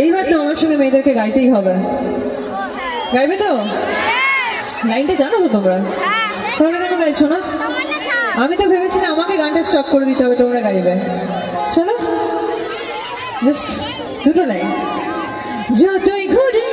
এইবার তো আমার সঙ্গে মেয়েদেরকে গাইতেই হবে। গাইবে তো? লাইনটা জানো তো তোমরা? তাহলে কেন গাইছো না? আমি তো ভেবেছিলাম আমাকে গানটা স্টপ করে দিতে হবে, তোমরা গাইবে। চলো জাস্ট দুটো লাইন। যতই ঘুরে